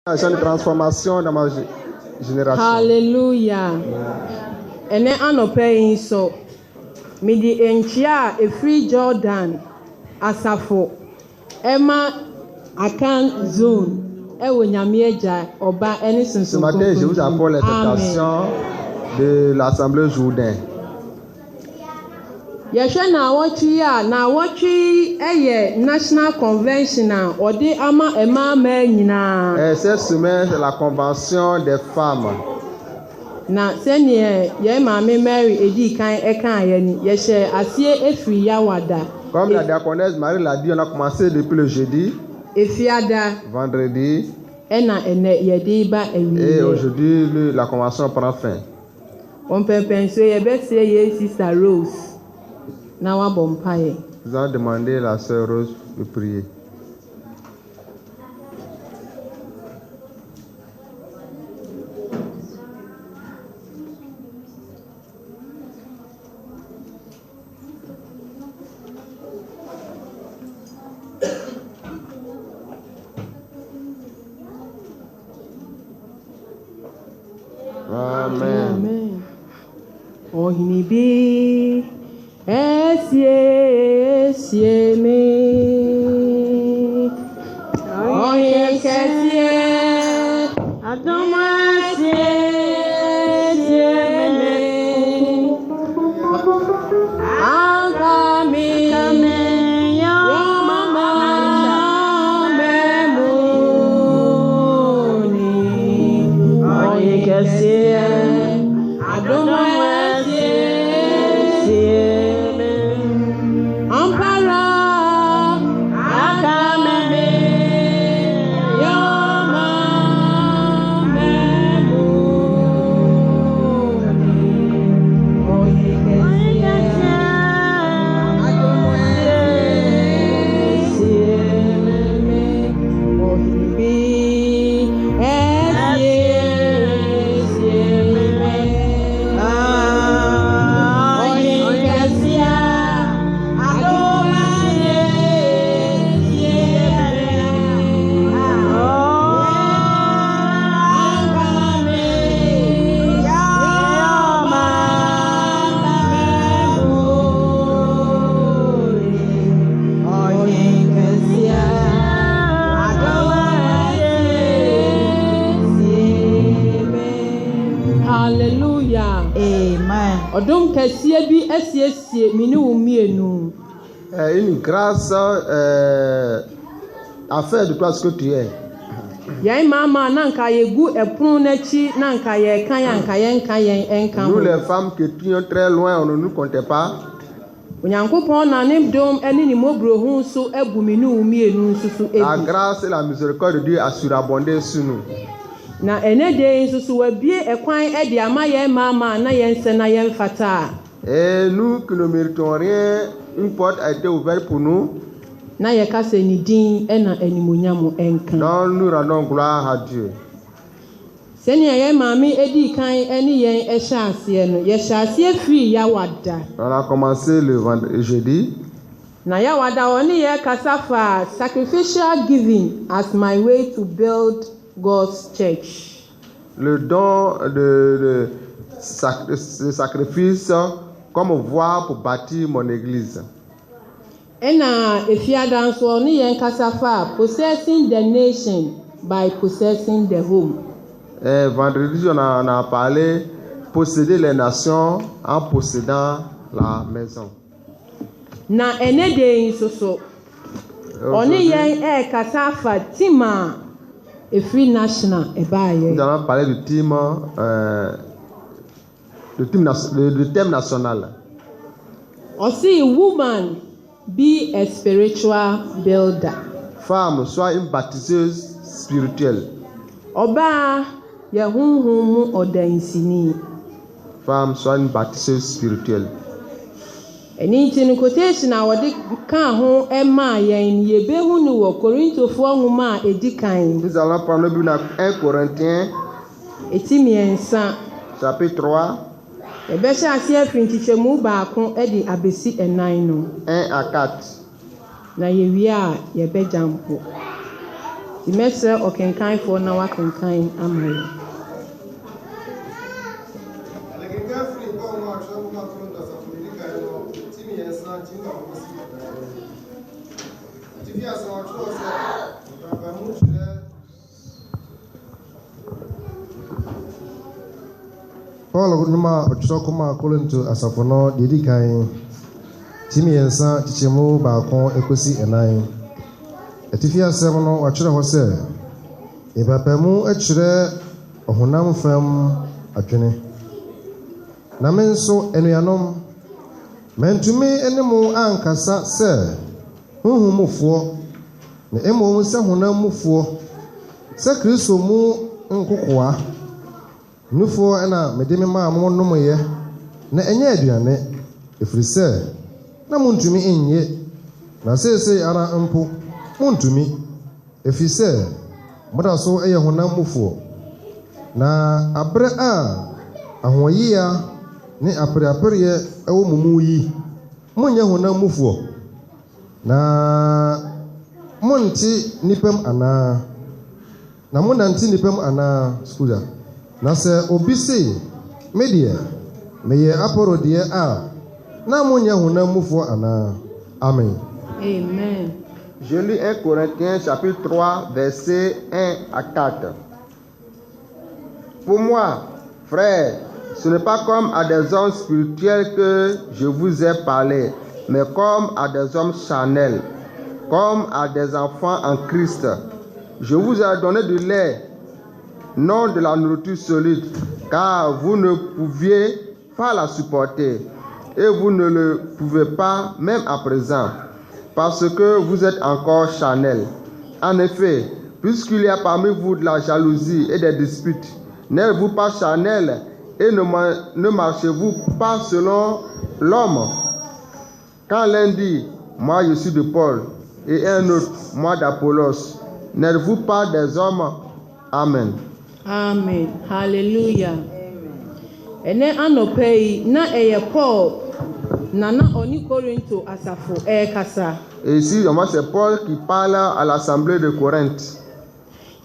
Une transformation dans ma génération. Hallelujah. Ene anope so midi enchia e free Jordan asafo Emma Akan zone e wo nyame eja oba ene sunsun. Ce matin, je vous apporte l'exhortation de l'Assemblée Jourdain. Yehwe na awotwi a na awotwi eye national convention a ode ama ema nyina. Cette semaine, c'est la convention des femmes. Na senye ye maame Mary edi kan ekan ye ni ye hye asie efri yawada. Comme la diaconesse Marie l'a dit, on a commencé depuis le jeudi, Efiada, vendredi, ena ene ye di ba ewi. et aujourd'hui, la convention prend fin. On peut penser ye be se ye sister Rose. Na wa bompaye. Nous allons demander à la sœur Rose de prier. Amen. Amen. Ohinibi esie me. Oye kesie adoma sie me. Agami yo mama memuni. Oye kesie adoma Odom kesie bi esiesie mini umienu. Une grâce à faire de toi ce que tu es. Yai mama nanka yegu epun nachi nanka ye kan yanka yen enkan. Nous les femmes qui étions très loin, on ne nous comptait pas. Onyankopon na ne dom eni ni mobro hu so ebu mini umienu susu ebu. La grâce et la miséricorde de Dieu a surabondé sur nous. Na enede susu wabie ekwan edi ama ye mama na yense na yen fata. Et nous qui ne méritons rien, une porte a été ouverte pour nous. Na ye kase ni din ena enimonyamo enkan. Donc nous rendons gloire à Dieu. Seni ye mami edi kan eni yen ehyasie no ye hyasie free yawada. On a commencé le jeudi. Na yawada oni ye kasafa sacrificial giving as my way to build God's church. Le don de sacrifice comme voie pour bâtir mon église. Ena efiada nso oni yen kasafa possessing the nation by possessing the home. Vendredi on a parlé posséder les nations en possédant la maison. Na enede nsoso oni yen kasafa tima a free national ebaye. Nous allons parler du thème national. Aussi, woman, be a spiritual builder. Femme, sois une bâtisseuse spirituelle. Oba, ya hunhumu odansini. Femme, sois une bâtisseuse spirituelle. Eni tin quotation a wodi kan ho ema yen ye behu ni wo Korintofo nwoma edikan. Nous allons prendre le Bible 1 Corinthiens etimiensa chapitre 3 ebe sha asie finchichemu baako edi abesi enan no 1 à 4. Na ye wi a ye be jampo. mɛsrɛ ɔkenkanfoɔ na wakenkan ama yɛn. Paul Numa Ochokuma Kolinto Asafono Didikai Timi Yensa Chichemu Bako Ekosi Enai Etifia Semono Wachira Hose Ibapemu Echere Ohunam Fem Atwene Namenso Enuyanom Mentumi Enemu Ankasa Se Hunhumufuo Ne Emo Musa Hunamufuo Se Kristo Mu Nkukwa Nufo ena medeme ma mo no ye na enye aduane efrise na muntumi enye na sese ara mpo muntumi efise moda so eye honam mufo na abre a ahoyia ne apreapre ewo mumu yi munye honam mufo na monti nipem ana na monanti nipem ana skuda na se obisi media meye aporodie a na monya honamufo ana. Amen. Amen. Je lis 1 Corinthiens chapitre 3 versets 1 à 4. Pour moi, frères, ce n'est pas comme à des hommes spirituels que je vous ai parlé, mais comme à des hommes charnels, comme à des enfants en Christ. Je vous ai donné du lait, non de la nourriture solide, car vous ne pouviez pas la supporter, et vous ne le pouvez pas même à présent, parce que vous êtes encore charnels. En effet, puisqu'il y a parmi vous de la jalousie et des disputes, n'êtes-vous pas charnels et ne marchez-vous pas selon l'homme? Quand l'un dit « Moi je suis de Paul » et un autre « Moi d'Apollos », n'êtes-vous pas des hommes? Amen. Amen. Hallelujah. Ene anopei na eye Paul na oni Korinto asafo kasa. Et ici, c'est Paul qui parle à l'assemblée de Corinthe.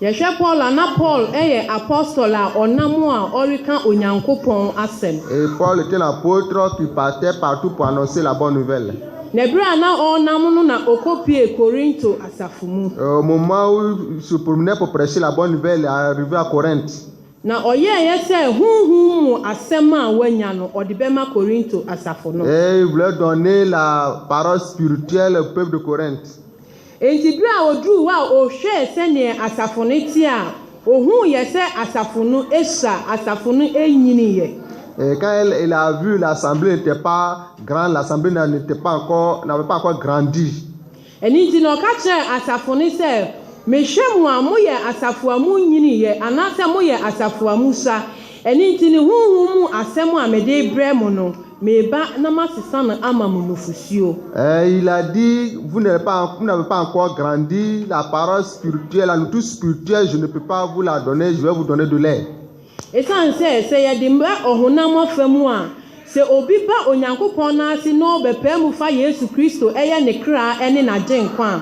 Yehwe Paul na Paul eye apostole a onamo a orika onyankopon asem. Et Paul était l'apôtre qui partait partout pour annoncer la bonne nouvelle. Nebra na onam no na okopie Korinto asafo mu. Au moment où il se promenait pour prêcher la bonne nouvelle, il est arrivé à Corinthe. Na oyeye se hunhum asem a wanya no odibema Korinto asafo no. Et il voulait donner la parole spirituelle au peuple de Corinthe. Enti bra odru wa ohwe se ne asafo ne ti a ohun ye se asafo no esha asafo no enyini ye. Et quand il a vu l'assemblée n'était pas grande, l'assemblée n'avait pas encore grandi. Enti no ka kire asafo ne se mehwemu amu ye asafo amu nyini ye anase mu ye asafo amu sa enti ni hunhum asem a mede bremo no meba na masisa na amamu nofusio. Il a dit vous n'avez pas encore grandi, la parole spirituelle, la nourriture spirituelle, je ne peux pas vous la donner, je vais vous donner de lait. Esan se ye dimba ohunam afamu a se obi ba onyankopon na ase no bepemu fa Yesu Kristo eye ne kra ene na genkwa.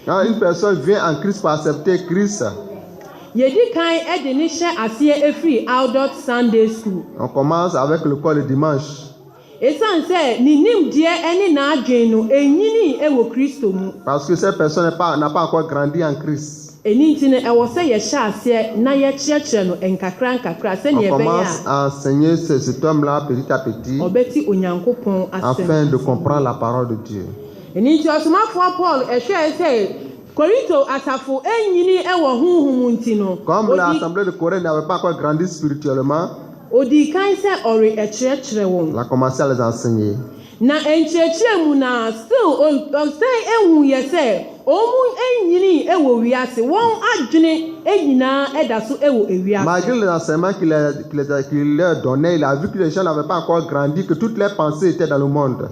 Quand une personne vient en Christ pour accepter Christ, yedi kan e de ni hye ase efri Adult Sunday School. On commence avec le cours le dimanche. Esan se ni nimdie ene na adwen no enyini e wo Kristo mu. Parce que cette personne n'a pas encore grandi en Christ. Eni ntine e wo se ye hye ase na ye kyekye no enkakra se ne On be commence à enseigner cet homme-là petit à petit obeti onyankopon asem afin de comprendre la parole de Dieu. Eni nti osomafo Paul ehwe se Korinto asafo enyini e wo hunhum ntino. Comme l'assemblée de Corinthe n'avait pas encore grandi spirituellement, Odi kan se ori ekyekye won. il a commencé à les enseigner. Na enkyekye mu na still say ehu ye se omu enyini e wo wiase won adwene enyina eda so e wo ewiase. Malgré les enseignements qu'il leur donnait, il a vu que les gens n'avaient pas encore grandi, que toutes leurs pensées étaient dans le monde.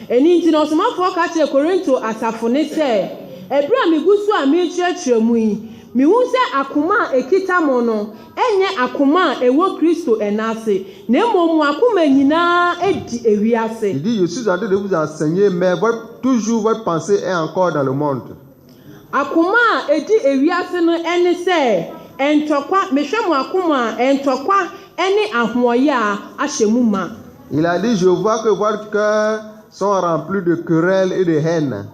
Eni nti no somafo ka kire Korinto asafo ne se ebra migusu a mekyekye mu yi mi hu se akoma ekita mo no enye akoma ewo Kristo enase na emomu akoma nyina edi ewiase. Il dit je suis en train de vous enseigner mais toujours votre pensée est encore dans le monde. akoma edi ewiase no ene se entokwa mehwe mu akoma entokwa ene ahoye a ahyemu ma. Il a dit, je vois que votre cœur sont remplis de querelles et de haine.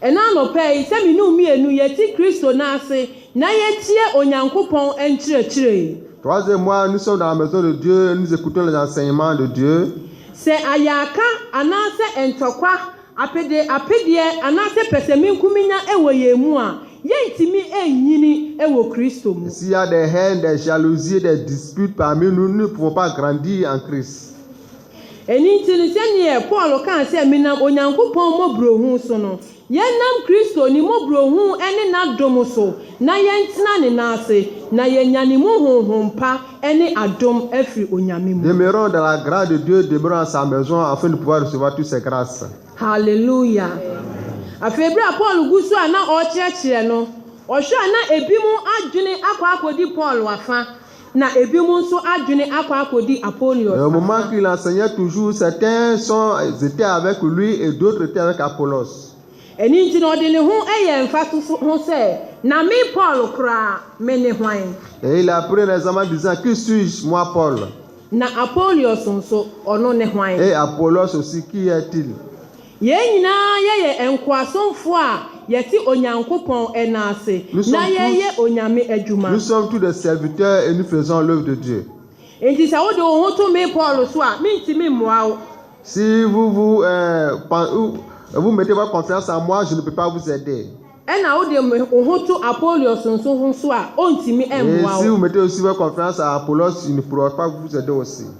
Ena no pay se minu mienu yeti Kristo na ase na yetie onyankopon enkyerɛkyerɛ. Toi et moi, nous sommes dans la maison de Dieu, nous écoutons les enseignements de Dieu. Se ayaka anase entokwa apede anase peseminkuminya ewo yemu a yentimi enyini ewo Kristo mu. S'il y a des haines, des jalousies, des disputes parmi nous, nous ne pouvons pas grandir en Christ. Eninti ni seniye Paul kan se minam onyankopon mobrohu so no yenam Kristo ni mobrohu ene na dom so na yentina ne nase na yenyane mu honhompa ene adom afri onyame mu. Demeurons dans la grâce de Dieu, demeurons à sa maison afin de pouvoir recevoir toutes ses grâces. Hallelujah. Afebra Paul gusu ana o kyerɛkyerɛ no ɔhwɛ na ebimu adwene akodi Paul wafa na ebimu nso adwene akodi Apollos. Au moment qu'il enseignait toujours, certains étaient avec lui et d'autres étaient avec Apollos. Eni nti no de ne ho eye mfato ho se na me Paul kra me ne hwan. Et il a pris l'examen disant, qui suis-je, moi Paul? Na Apollos nso ono ne hwan. Et Apollos aussi, qui est-il? Ye nyina ye enkwasonfo a yeti onyankopon enase na ye onyame adwuma. Nous sommes tous des serviteurs et nous faisons l'œuvre de Dieu. Enti sa wo de ho to me Paul so a mintimi moa. Si vous mettez votre confiance en moi, je ne peux pas vous aider. Et si vous mettez aussi votre confiance à Apollos, il ne pourra pas vous aider aussi. Ce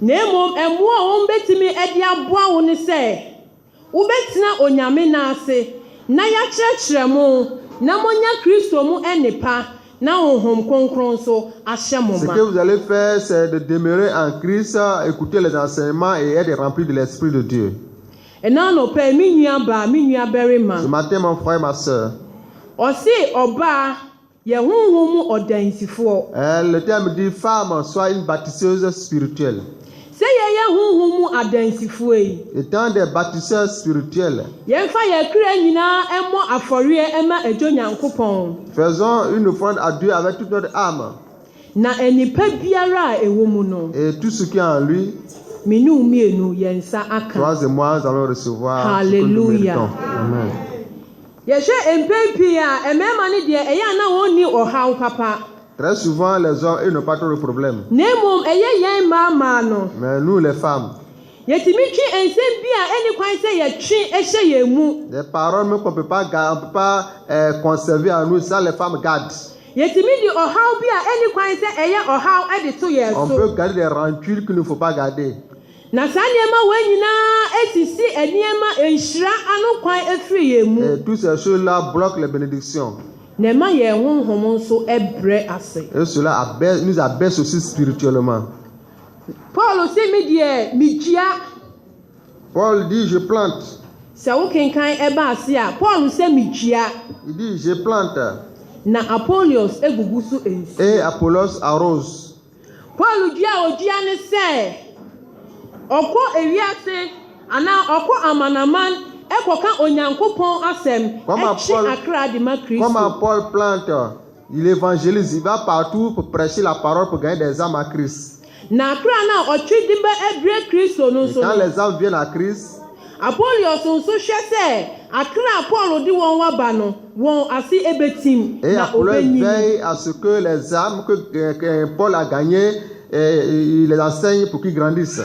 que vous allez faire, c'est de demeurer en Christ, écouter les enseignements et être rempli de l'Esprit de Dieu. Ce matin, mon frère et ma soeur, le terme dit femme, soit une bâtisseuse spirituelle. Étant des bâtisseurs spirituels, faisons une offrande à Dieu avec toute notre âme et tout ce qui est en lui. Toi et moi, nous allons recevoir. Hallelujah. Amen. Très souvent, les hommes, ils n'ont pas trop de problèmes. Mais nous, les femmes, des paroles même qu'on ne peut pas conserver en nous, ça les femmes gardent. On peut garder des rancunes qu'il ne faut pas garder. Et toutes ces choses-là bloquent les bénédictions. Et cela nous abaisse aussi spirituellement. Paul dit, je plante. Il dit, je plante. Et Apollos arrose. Comme Paul plante, il évangélise, il va partout pour prêcher la parole pour gagner des âmes à Christ. Et quand les âmes viennent à Christ, et Apollos veille à ce que les âmes que Paul a gagnées, il les enseigne pour qu'ils grandissent.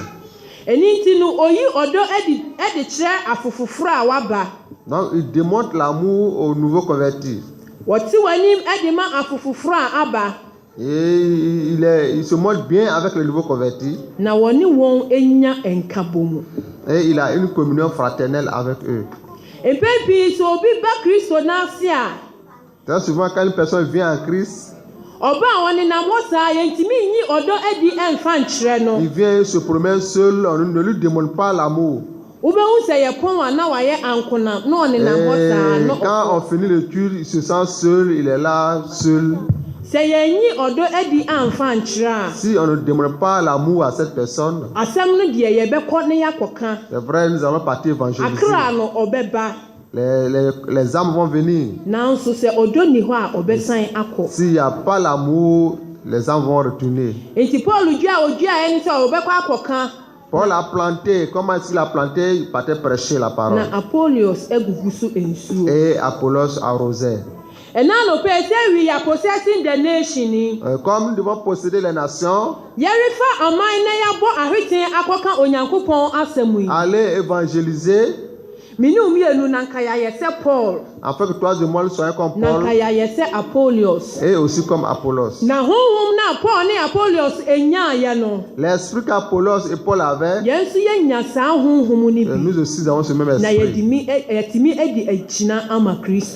Donc il démontre l'amour aux nouveaux convertis. Et il se montre bien avec les nouveaux convertis. Et il a une communion fraternelle avec eux. Très souvent quand une personne vient en Christ, il vient se promène seul, on ne lui demande pas l'amour. Et quand on finit le culte, il se sent seul, il est là, seul. Si on ne demande pas l'amour à cette personne, c'est vrai, nous allons partir évangéliser. les âmes vont venir. nanso sɛ ɔdɔ ni hɔ a ɔbɛsan akɔ. S'il n'y a pas l'amour, les âmes vont retourner. Enti Paul dua ɛne sɛ ɔbɛkɔ akɔka. Paul a planté, comment il a planté, il partait prêcher la parole. Na Apollos egugu so nsuo. Et Apollos arrosait. And now, we are possessing the nation. Comme nous devons posséder les nations, allez évangéliser. Paul. Afin que toi et moi soyons comme Paul. Et aussi comme Apollos. L'esprit qu'Apollos et Paul avaient, nous aussi avons ce même esprit.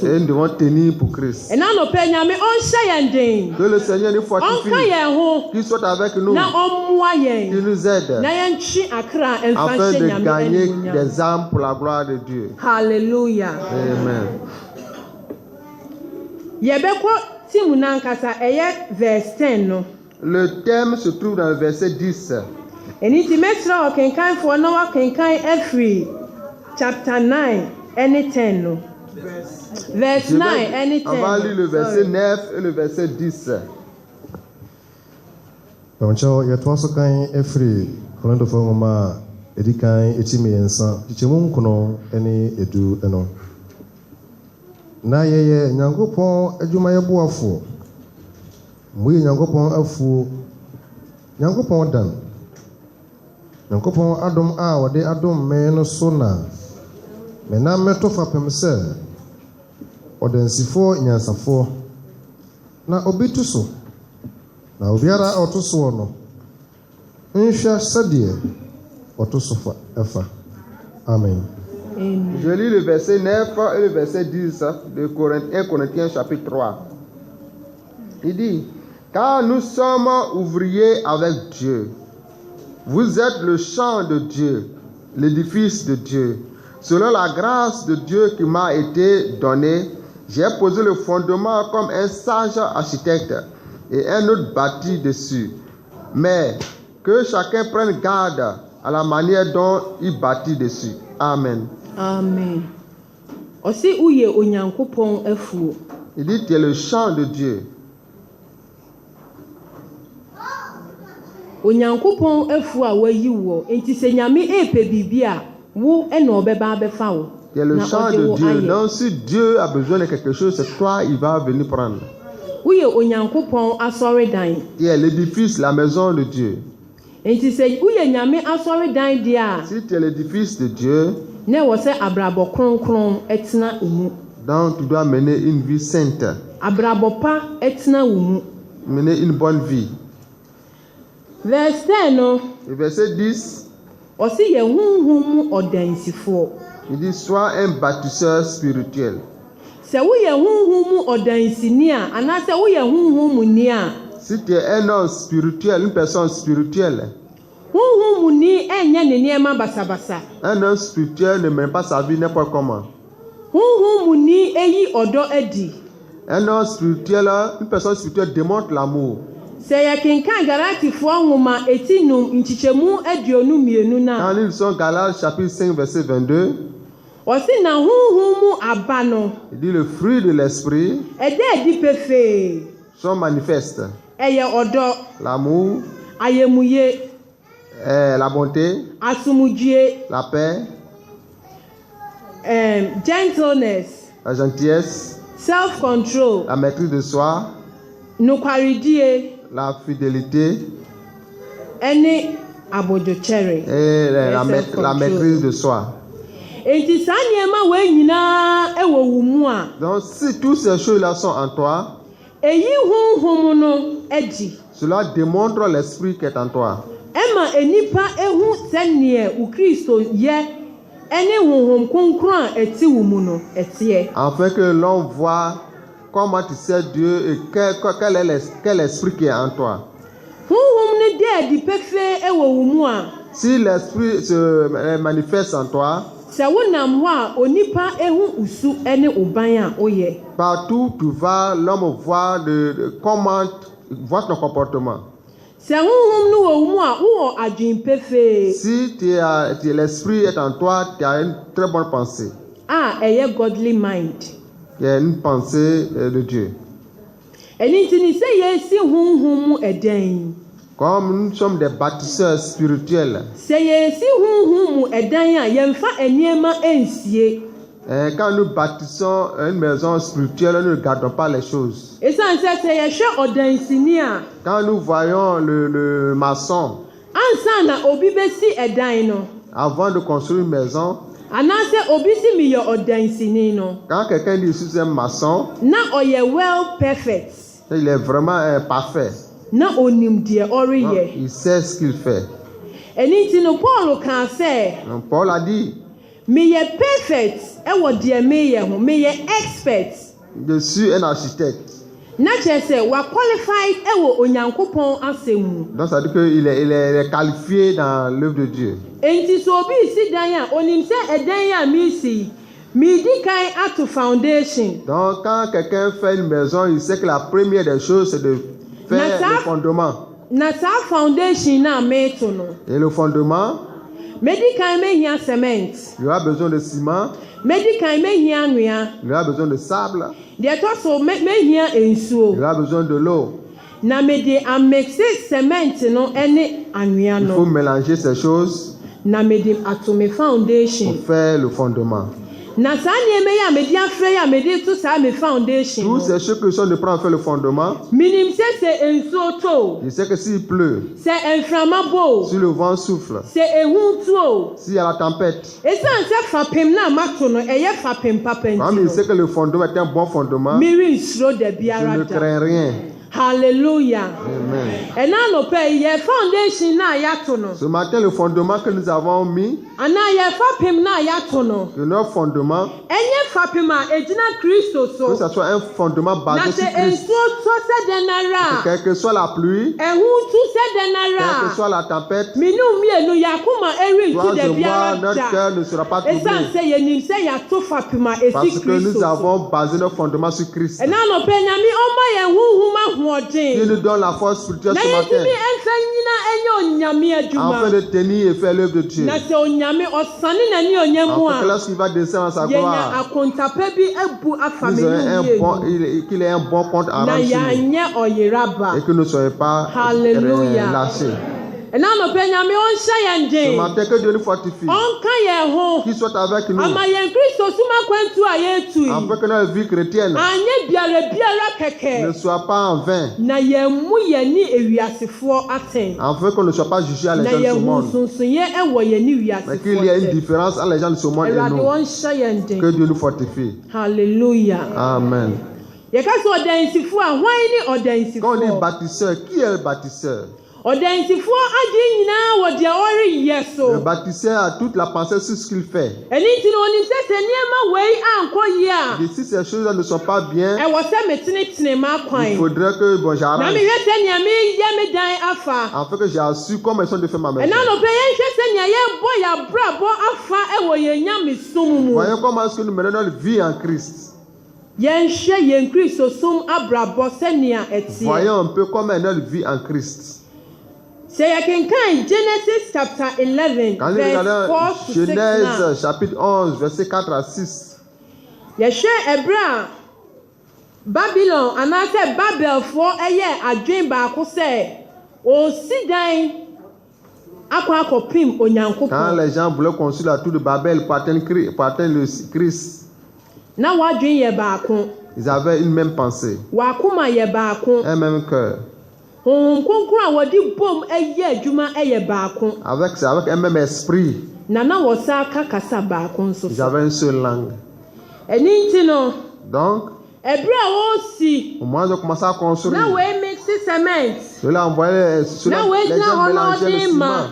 Et nous devons tenir pour Christ. Que le Seigneur nous fortifie, qu'il soit avec nous, qu'il nous aide, afin de gagner des âmes pour la gloire de Dieu. Hallelujah. Amen. Le thème se trouve dans le verset 10. Chapter 9 and 10. Verse 9 and 10. On va lire le verset 9 et le verset 10. Na yeye Nyankopon adwumayɛboafo mu yɛ Nyankopon afuo Nyankopon dan Nyankopon adom a wɔde adom me no so na me na meto fapem sɛ ɔdansifo nyansafo na obitu so na obiara a ɔto so no nhwɛ sɛdeɛ ɔto so fa ɛfa. Amen. Je lis le verset 9 et le verset 10 de 1 Corinthiens chapitre 3. Il dit, car nous sommes ouvriers avec Dieu. Vous êtes le champ de Dieu, l'édifice de Dieu. Selon la grâce de Dieu qui m'a été donnée, j'ai posé le fondement comme un sage architecte et un autre bâti dessus. Mais que chacun prenne garde à la manière dont il bâtit dessus. Amen. Amen. Aussi uye onyankopon afuo. Il dit tu es le champ de Dieu. Onyankopon afuo a wayi wo enti se nyame epe bibia wo e na obeba abefa wo. Tu es le champ de Dieu. Donc si Dieu a besoin de quelque chose, c'est toi il va venir prendre. Uye onyankopon asore dan. Tu es l'édifice, la maison de Dieu. Enti se uye nyame asore dan dia. Si tu es l'édifice de Dieu, donc tu dois mener une vie sainte. Mener une bonne vie. Verse 10. Le verset 10. Il dit sois un bâtisseur spirituel. Si tu es un homme spirituel, une personne spirituelle, un homme spirituel ne mène pas sa vie n'importe comment. Un homme spirituel, une personne spirituelle démontre l'amour. Quand ils sont Galates chapitre 5 verset 22, il dit le fruit de l'esprit sont manifestes. L'amour, la bonté, la paix, gentleness, la gentillesse, self-control, la maîtrise de soi, la fidélité et la maîtrise de soi. Donc si toutes ces choses-là sont en toi, cela démontre l'esprit qui est en toi. Afin que l'on voit comment tu sais Dieu et quel esprit qui est en toi. Si l'esprit se manifeste en toi, partout tu vas, l'homme voit comment voit ton comportement. Si l'esprit est en toi, tu as une très bonne pensée. a godly mind. qui est une pensée de Dieu. Ɛno nti ne sɛ yɛsi honhom mu ɛdan. Comme nous sommes des bâtisseurs spirituels, Sɛ yɛsi honhom mu ɛdan a yɛmfa nneɛma nsie. quand nous bâtissons une maison spirituelle, nous ne gardons pas les choses. Ɛsiane sɛ yɛhwɛ ɔdansini a. Quand nous voyons le maçon, Ansa na obi bɛsi ɛdan no. avant de construire une maison, Anaasɛ obi si mi yɛ ɔdansini no. quand quelqu'un dit je suis un maçon, Na ɔyɛ well perfect. il est vraiment parfait. Na onim deɛ Donc, ɔreyɛ. il sait ce qu'il fait. Ɛno nti no Paul kaa sɛ. Donc, Paul a dit, Meyɛ perfect ɛwɔ deɛ meyɛ ho. Meyɛ expert. je suis un architecte. Na kyerɛ sɛ wa qualified ɛwɔ Onyankopɔn asɛm mu. Donc ça veut dire qu'il est qualifié dans l'œuvre de Dieu. Enti sɛ obi si dan a onim sɛ ɛdan a misi midi kan ato foundation. Donc quand quelqu'un fait une maison, il sait que la première des choses c'est de faire le fondement. Na saa foundation na meto no. Et le fondement, Medi kan mehia cement. il y aura besoin de ciment, Medi kan mehia anwea. il y aura besoin de sable, Deɛ ɛtɔ so mehia il nsuo. y aura besoin de l'eau. Na mede amexe cement no ne anwea Il faut no. mélanger ces choses Na mede ato me foundation. pour faire le fondement. Na saa nneɛma yi a mede afrɛ yi a mede to saa me foundation no. Tous ces choses que sont de prendre à faire le fondement, Minim sɛ nsuo to. je sais que s'il pleut, Sɛ mframa bo. si le vent souffle, Sɛ ehu tu o. s'il y a la tempête, Ɛsiane sɛ fapem na mato no ɛyɛ fapem papa comme nti il no. sait que le fondement est un bon fondement, Miri nsuro da je biara ne da. crains rien. Hallelujah. Amen. Ɛna anɔpɛ yi yɛ foundation na yɛato no. Ce matin, le fondement que nous avons mis, Anaa yɛ fapem na yɛato no. que notre fondement, Ɛnyɛ fapem a egyina Kristo que so. ce soit un fondement Na basé sur sɛ Christ, nsuo tɔ sɛ dɛn nara. quelle que soit la pluie, Ɛhu tu sɛ dɛn quelle que nara. soit la tempête, Minu mienu yakoma eri toi ntu da et moi, biara notre da. cœur ne sera pas troublé. Ɛsiane sɛ yɛnim sɛ yɛato fapem a Parce esi que nous Kristo so. avons basé notre fondement sur Christ. Ɛna anɔpɛ nyame ɔma yɛn honhom Il ahoɔden. nous donne la force spirituelle Na ce matin, yɛtumi ɛmfa nyina ɛnyɛ onyame afin adwuma. de tenir et faire l'œuvre de Dieu. Na sɛ onyame ɔsane n'ani onyam mu Afin que a. lorsqu'il va descendre en sa Yɛnya gloire, akontapa bi abu afa nous me aurons un bon, nu qu'il ait un bon compte à na rendre sur nous. yɛanyɛ ɔyeraba. Et que nous ne soyons pas Hallelujah. lâchés. Ɛna anɔpɛ nyame ɔnhyɛ yɛn Ce den. matin, que Dieu nous fortifie, Ɔnka yɛn ho. qu'il soit avec nous, Ama yɛn Kristo suma kwantu a yɛtu yi. afin que notre vie chrétienne Anyɛ biara ne kɛkɛ. soit pas en vain, Na yɛn mu yɛn ni ewiasefoɔ atɛn. afin qu'on ne soit pas jugé à les Na gens de ce yɛn hu monde, nsonsoyɛ ɛwɔ yɛn ni mais qu'il y ait une wiasefoɔ atɛn. différence entre les gens de ce monde et Awurade nous. ɔnhyɛ yɛn Que den. Dieu nous fortifie. Hallelujah. Amen. Yɛka sɛ ɔdansifoɔ a hwan ni Quand on dit ɔdansifoɔ? bâtisseur, qui est le bâtisseur? Ɔdansifoɔ agye nyinaa wɔ deɛ ɔreyɛ so. Le bâtisseur a toute la pensée sur ce qu'il fait. Ɛno nti na onim sɛ sɛ nneɛma wei ankɔ yie a. Et si ces choses ne sont pas bien, Ɛwɔ sɛ metenetene il m'akwan. faudrait que Na j'arrange, mehwɛ sɛ nea meyɛ me dan afa. afin que j'assure comment ils sont de faire ma maison. Ɛna anɔpɛ yɛnhwɛ sɛ nea yɛbɔ yɛabrabɔ afa ɛwɔ yɛn nyamesom mu. Voyons comment est-ce que nous menons notre vie en Christ. Yɛnhwɛ yɛn Kristosom abrabɔ sɛnea ɛteɛ. Voyons un peu comment est notre vie en Christ. Sɛ yɛkenkan Genesis chapter 11 Quand nous verse 4 regardons to 6 na. Genèse chapitre 11, verset 4 à 6, Yɛhwɛ ɛberɛ a Babylon anaasɛ Babelfoɔ ɛyɛ adwen baako sɛ ɔsi dan akɔ akɔpem quand Onyankopɔn. les gens voulaient construire la tour de Babel pour atteindre le Christ, Na wadwen yɛ baako, ils avaient une même pensée, wakoma yɛ baako, un même cœur, Honhom Kronkron a wɔde bom ɛyɛ adwuma ɛyɛ baako, avec un même esprit. na wɔsa aka kasa baako nso Ils so. avaient une seule langue. Ɛno nti no, Donc, ɛberɛ a wɔresi au moment de commencer à construire, na wɔamixe cement, ceux-là envoyaient, ceux-là, Na les wegyina gens hɔ na mélangeaient le ɔde ciment. ma.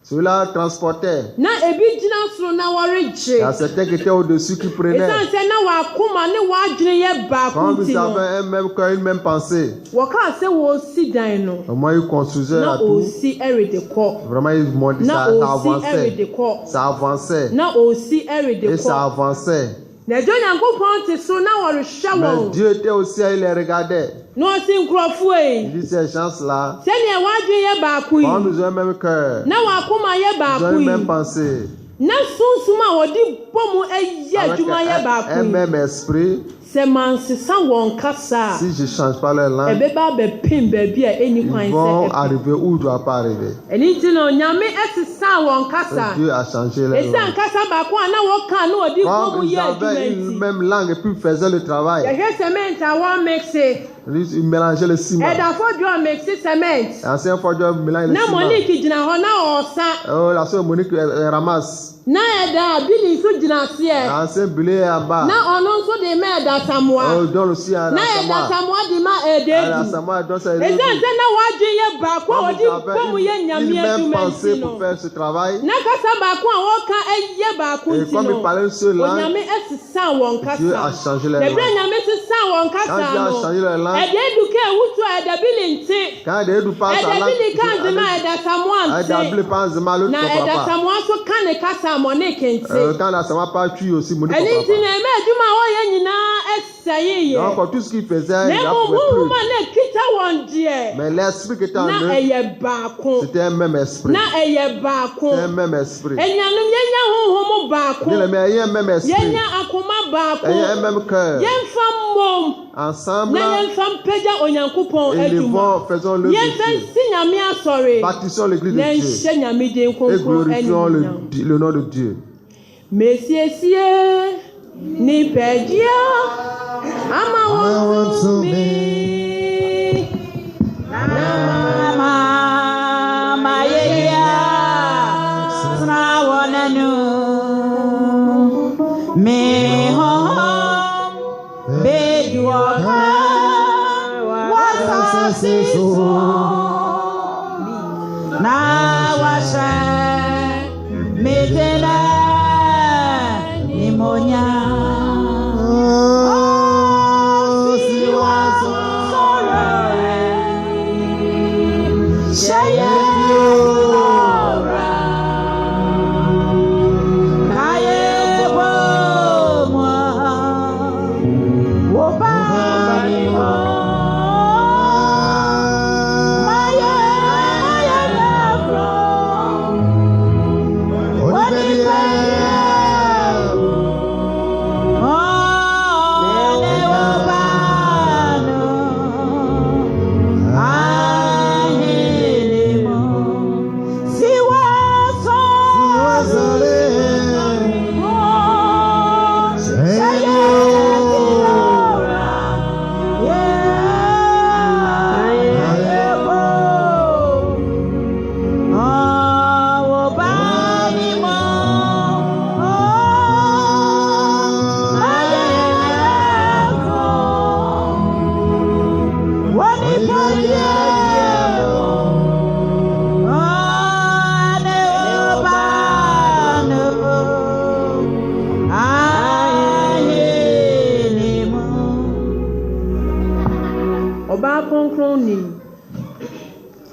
Ceux-là transportaient. na ebi gyina soro na Il y a wɔregye. certains qui étaient au-dessus qui prenaient. Ɛsiane sɛ na wakoma ne wadwene yɛ baako Comme nti ils no, avaient un même cœur, une même pensée, wɔkaa sɛ wɔresi dan no, au moins ils construisaient na la tour. ɔresi ɛrede kɔ, Vraiment, ils m'ont dit na ça ɔresi avançait. ɛrede kɔ, Ça avançait. na ɔresi ɛrede Et ça kɔ. avançait. Na Agya Onyankopɔn te so na wɔrehwɛ Mais wɔn. Dieu était aussi, il les regardait. Na ɔsi nkurɔfoɔ Il yi, dit ces gens-là, sɛnea wadwene yɛ baako quand yi, nous avons un même cœur, na wakoma yɛ nous avons baako une même yi, pensée, na sunsum a wɔde bɔ mu ɛyɛ adwuma yɛ baako un même esprit. sɛ mansesa wɔn kasa Si je change pas leur langue, ɛbɛba abɛpem baabi a ɛni kwan ils sɛ vont ɛpem arriver où ils ne doivent pas arriver. ɛni nti no nyame ɛsesa wɔn kasa Dieu a changé leur ɛsan langue. kasa baako a na wɔka na wɔde bɔ mu Comme ils yɛ avaient adwuma une nti même langue et puis ils faisaient le travail, yɛhwɛ cement a wɔmixe ils mélangeaient le ciment. ɛdafo dwa mixe cement L'ancien forgeron mélange le na ciment. monique gyina hɔ na ɔsa Oh, la sœur Monique ramasse. na ɛda bili nso gyina aseɛ L'ancien Billy est en bas. na ɔno nso de ma ɛda samoa Oh, donne aussi à na la ɛda Samoa. samoa de ma À la ɛda Samoa, donne ça. ɛsan sɛ na wɔadwe yɛ baako a wɔde bɔ mu yɛ nyame Une même adwuma pensée nti pour no faire ce travail. na kasa baako a wɔka ɛyɛ baako Et nti comme no ils parlaient sur langue, onyame ɛsesa wɔn Dieu a kasa changé leur na ebire langue. nyame sesa wɔn Quand Dieu a kasa changé no leur langue, ɛda eduka ewutu a ɛda bili nti quand ils ne parlent ɛda sa bili kan langue, zima ɛda samoa Billy nti pense mal, l'autre na ne ɛda comprend pas. samoa nso ka ne kasa monique nti Quand la Samoa parle, tu aussi, Monique ne ɛni nti comprend na ɛmɛ adwuma a wɔyɛ nyinaa ɛsɛe pas. yɛ Donc, tout ce qu'il faisait, na il emu n'en pouvait huhum plus. a na ekita wɔn deɛ Mais l'esprit qui était en na eux, ɛyɛ baako c'était un même esprit. na ɛyɛ baako C'était un même esprit. enuanom yɛnya huhum baako Bien aimé, il y a un même esprit. yɛnya akoma baako Il y a un même cœur. yɛmfa mmom Ensemble, na yɛmfa mpagya onyankopɔn élevons, adwuma faisons l'œuvre yɛmfa de Dieu. nsi nyame asɔre Bâtissons l'église na de Dieu. nhyɛ nyame din Et kronkron glorifions animuonyam le nom de Dieu. mesiesie nipadua ama wɔn tumi na Mama yeya sna wonanu me hom be duoka wasa siso na washa metela nimonya ɔbaa kronkron nim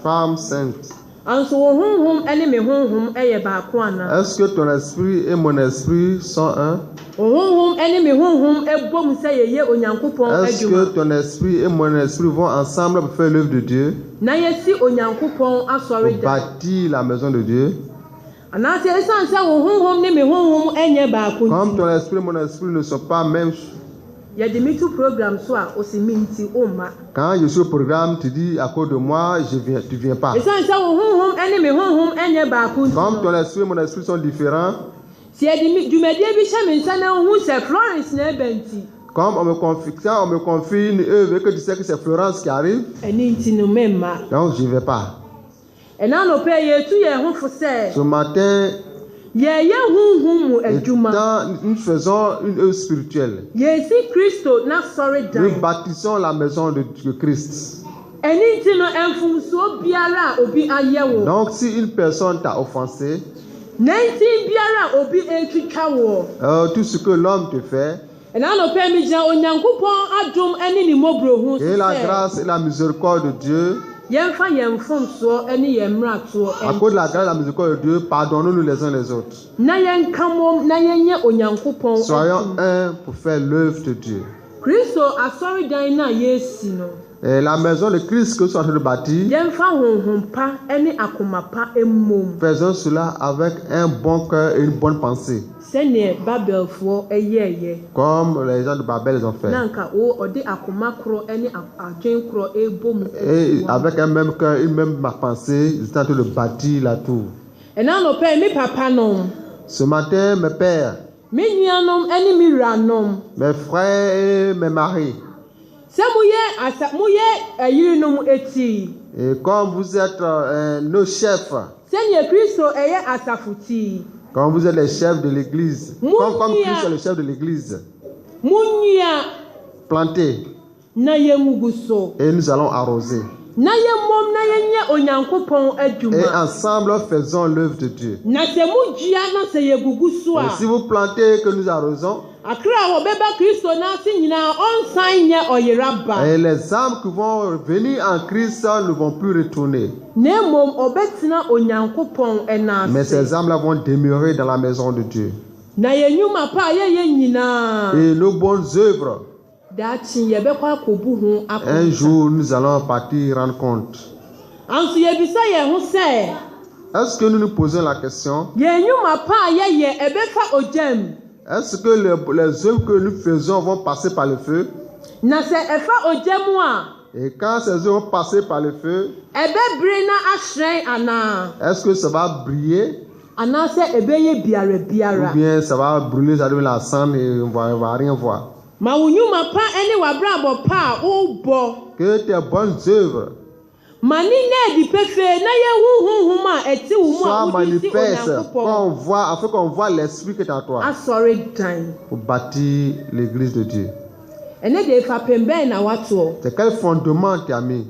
Femme sainte, anso wo honhom ne me honhom yɛ baako ana est-ce que ton esprit et mon esprit sont un? wo honhom ne me honhom bɔ mu sɛ yɛyɛ onyankopɔn Est-ce adwuma que ton esprit et mon esprit vont ensemble pour faire l'œuvre de Dieu, na yɛsi onyankopɔn asɔre pour da bâtir la maison de Dieu? anaasɛ ɛsiane sɛ wo honhom ne me honhom nyɛ baako Comme nti ton esprit et mon esprit ne sont pas même. yɛde me to program so a osi me nti omma Quand je suis au programme, tu dis à cause de moi, tu viens pas. ɛsiane sɛ wo honhom ne me honhom nyɛ baako nti Comme ton esprit et mon esprit sont différents, sɛ yɛde dwumadie bi hyɛ me nsa na wohu sɛ Florence na ɛba nti comme on me confie une œuvre et que tu sais que c'est Florence qui arrive, ɛne nti no memma donc je ne vais pas. ɛna anɔpɛ yɛtu yɛn ho fo sɛ Ce matin, yɛyɛ honhom mu adwuma nous faisons une œuvre spirituelle. yɛsi kristo na sɔre Nous dan bâtissons la maison de Christ. ɛne nti no mfomsoɔ biara a obi ayɛ wo Donc, si une personne t'a offensé, nantin biara a obi atwitwa wo tout ce que l'homme te fait, ɛna anɔpɛ mi gyina onyankopɔn adom ne ne mmɔborɔhu et la sɛ grâce et la miséricorde de Dieu, yɛmfa yɛn mfomsoɔ ne yɛn mmaratoɔ à cause de la grâce et la miséricorde de Dieu, pardonnons-nous les uns les autres. na yɛnka mmom na yɛnyɛ onyankopɔn Soyons un pour faire l'œuvre de Dieu. kristo asɔredan no a yɛasi no Et la maison de Christ que nous sommes en train de bâtir, yɛmfa honhom pa ne akoma pa mmom. faisons cela avec un bon cœur et une bonne pensée, Sɛnea Babelfoɔ yɛɛyɛ. comme les gens de Babel les ont fait. Na anka ɔde akoma korɔ ne adwen korɔ ɛbɔ mu. Et avec un même cœur, une même pensée, ils sont en train de bâtir la tour. Ɛna anɔpɛ me papa nom, Ce matin, mes pères, me nuanom ne me wuranom, mes frères et mes maris, sɛ moyɛ ayirinom eti. et comme vous êtes nos chefs, Sɛnea Kristo ɛyɛ asafoti. comme vous êtes les chefs de l'église, comme Christ est le chef de l'église, Munnua plantez na yɛngugu so. et nous allons arroser. Na yɛmmom na yɛnyɛ Onyankopɔn Et adwuma. ensemble, faisons l'œuvre de Dieu. Na sɛ mudua na sɛ yɛgugu so Et a, si vous plantez que nous arrosons, akra a wɔbɛba Kristo n'ase nyinaa ɔnsan nyɛ ɔyeraba. et les âmes qui vont venir en Christ ne vont plus retourner. Na mmom ɔbɛtena Onyankopɔn Mais n'ase. ces âmes-là vont demeurer dans la maison de Dieu. Na yɛn nnwuma pa a yɛyɛ nyinaa, Et nos bonnes œuvres, daakye yɛbɛkɔ akɔbu ho un akɔ. jour, nous allons partir rendre compte. Anso yɛbisa yɛn ho sɛ, Est-ce que nous nous posons la question, yɛn nnwuma pa a yɛyɛ ɛbɛfa ogyam. est-ce que les œuvres que nous faisons vont passer par le feu? Na sɛ ɛfa ogyam a, Et quand ces œuvres vont passer par le feu, ɛbɛbere na ahyerɛn anaa? est-ce que ça va briller Anaasɛ ɛbɛyɛ biara biara. ou bien ça va brûler, ça devient la cendre et on va rien voir? Ma wo nnwuma pa ne w'abrabɔ pa a wobɔ. Que tes bonnes œuvres Ma ni na adi pefee na yɛhu honhom a ɛte wo mu a soient wode si manifestes, Onyankopɔn afin qu'on voit l'esprit qui est en toi asɔre dan. pour bâtir l'église de Dieu. Ɛnɛ de fapem bɛn na watoɔ. C'est quel fondement tu as mis?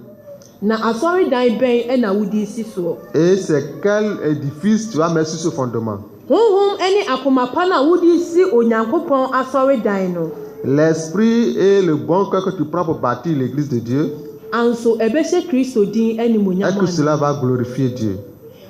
Na asɔre dan bɛn na wode si soɔ. Et c'est quel édifice tu vas mettre sur ce fondement? Honhom ne akoma pa na wode si Onyankopɔn asɔre dan no. L'esprit et le bon cœur que tu prends pour bâtir l'église de Dieu, Anso ɛbɛhyɛ Kristo din est-ce que animuonyam. cela va glorifier Dieu?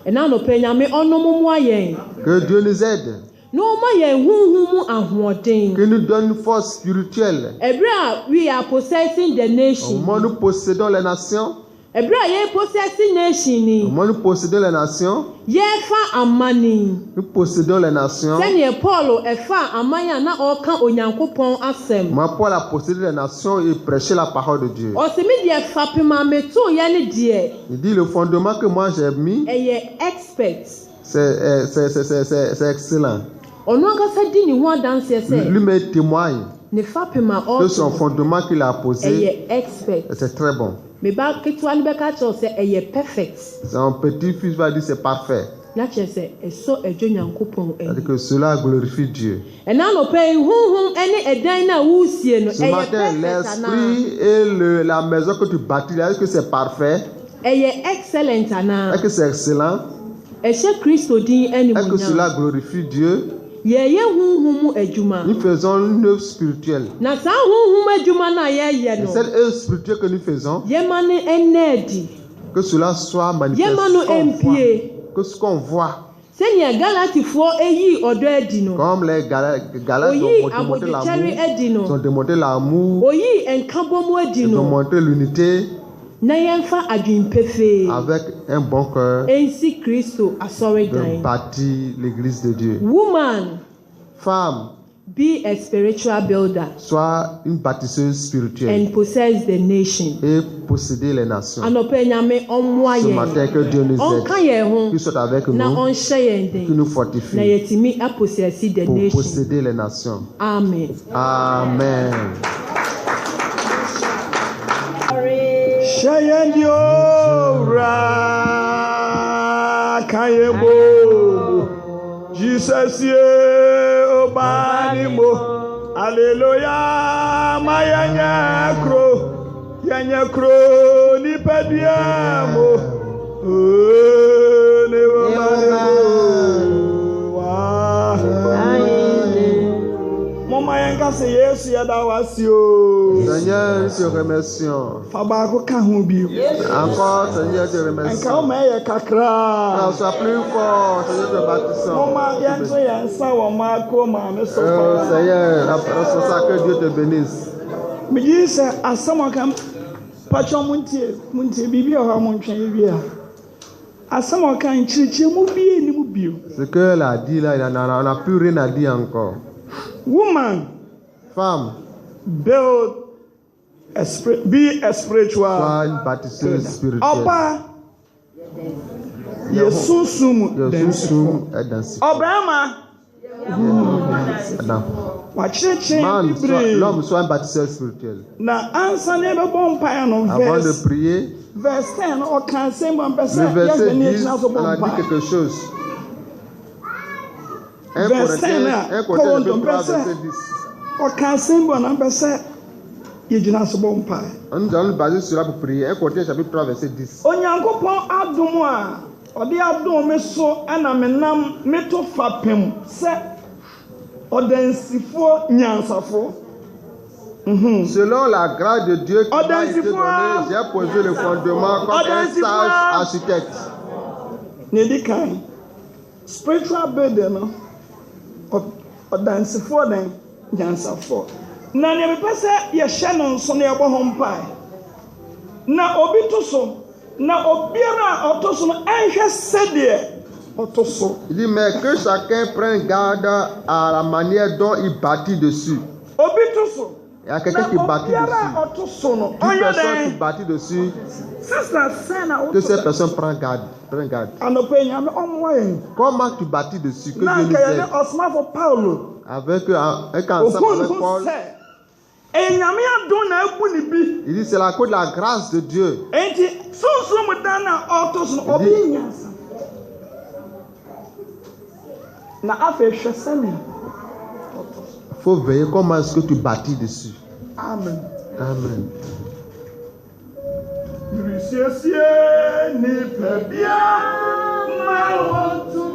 Ɛna anɔpɛ Nyame ɔnom mmoa yɛn. Que Dieu nous aide, Na ɔma yɛn honhom mu ahoɔden. que nous donne une force spirituelle. Ebere a we are possessing the Au nation. moment où nous possédons les nations, Ebere a yɛ possessing nation au ni. moment où nous possédons les nations, Yɛfa amani. nous possédons les nations. Sɛnea Paul ɛfa aman a na ɔka Onyankopɔn asɛm. Moi, Paul a possédé les nations et prêché la parole de Dieu. Ɔsɛ me deɛ fapem a meto yɛ ne deɛ Il dit le fondement que moi j'ai mis, ɛyɛ expert. c'est excellent. Ɔno ankasa di ne ho adanseɛ sɛ Lui-même témoigne ne fapem a que son ɔto fondement qu'il a posé, ɛyɛ expert. c'est très bon. Meba ketewa no bɛka kyerɛw sɛ ɛyɛ perfect. Son petit-fils va dire c'est parfait. Na kyerɛ sɛ ɛsɔ ɛdwo Nyankopɔn C'est-à-dire ani. que cela glorifie Dieu. Ɛna anɔpɛ yi honhom ne ɛdan no a woresie no Ce ɛyɛ matin, perfect anaa l'esprit et la maison que tu bâtis, là, est-ce que c'est parfait? ɛyɛ excellent anaa Est-ce que c'est excellent? ɛhyɛ Kristo din Est-ce que animuonyam. cela glorifie Dieu? Yɛyɛ honhom mu adwuma. Nous faisons une œuvre spirituelle. Na saa honhom adwuma no a yɛyɛ Et no cette œuvre spirituelle que nous faisons, yɛma no ɛnna adi. que cela soit manifesté. Yɛma no ɛmpie. Que ce qu'on voit, Sɛnea Galatifoɔ ɛyii ɔdɔ adi no. comme les Galates Oyii ont démontré abɔdzekyɛre l'amour, adi ils no. ont démontré l'amour, Oyii nkabɔmu adi ils ont no. montré l'unité Na yɛmfa adwene pefee avec un bon cœur ɛnsi Kristo asɔre de dan. bâtir l'église de Dieu. Woman, Femme, be a spiritual builder sois une bâtisseuse spirituelle and possess the nation. et posséder les nations. Anɔpɛ Nyame ɔmmoa Ce matin, yɛn. que Dieu nous Ɔnka aide, yɛn ho qu'il soit avec na nous, ɔnhyɛ yɛn qu'il den. nous Na fortifie yɛtumi apossessi the pour nation. posséder les nations. Amen. Amen. Shayendio ra kayebo Jesus ye obani mo Hallelujah mayanya kro ni pediamo ne Mama yanga se Yesu ya dawasio Seigneur, nous te remercions. Fabako ka ho bi Encore, Seigneur, te Enka o remercions. meye kakra Sois plus fort, Seigneur, te bâtissons. Mama yanto yansa wo ma ko ma me so Oh Seigneur, c'est ça que Dieu te bénisse. me yi se asama kam Pacho muntie bibi o mo ntwen bi a. Asam o kan chirichi mu bi ni mu bio. Ce qu'elle a dit là, on n'a plus rien à dire encore. Woman, Femme, build be a spiritual. sois une bâtisseuse spirituelle. Oba Yesusum Yesusum est dans ce Obama Adam. wa chirichi Man, bibre. l'homme soit un bâtisseur spirituel. Na ansa ne be bon pa no Avant de verse. prier, Verse 10 o kan say mo le pese verset 10, yes na so on bon a dit pa. quelque chose. 1 Verse 10, Corinthiens chapitre 3, verset 10. O kan say mo na pese ye gina so bon pa. Nous allons nous baser sur là pour prier. 1 Corinthiens chapitre 3, verset 10. Onyankopon adom a ɔde adom me so ana menam meto fapem sɛ ɔdansifo nyansafo. Selon la grâce de Dieu qui m'a été Identifie-moi. donnée, j'ai posé le fondement comme un Identifie-moi. sage architecte. Ne di kan spiritual building no ɔdansifo den nyansafo. Na ne mepɛ sɛ yɛhyɛ no nso na yɛbɔ ho mpae. Na obi to so na obiara a ɔto so no ɛnhwɛ sɛdeɛ ɔto so. Il dit, mais que chacun prenne garde à la manière dont il bâtit dessus. Obi to so. Il y a quelqu'un qui bâtit obiara dessus. a ɔto so no Toute ɔnyɛ personne qui dɛn. bâtit dessus, Sister sɛ na que ɔto cette so. personne prenne garde. Prenne garde. Anɔpɛ nyame ɔmmoa yɛn. Comment tu bâtis dessus? Que Na Dieu nous nka yɛne aide. ɔsomafo Paulo. Avec ensemble avec Ohun Paul, sɛ enyame adom na abu ne bi. il dit c'est la cause de la grâce de Dieu. Enti sunsun dan na ɔto so no ɔbi nyansa. Na afei hwɛ sɛnea ɔto so. Il faut veiller comment est-ce que tu bâtis dessus. Amen. Amen. Yìrìsiesie ní pẹ̀bíà máa wọ́n tún.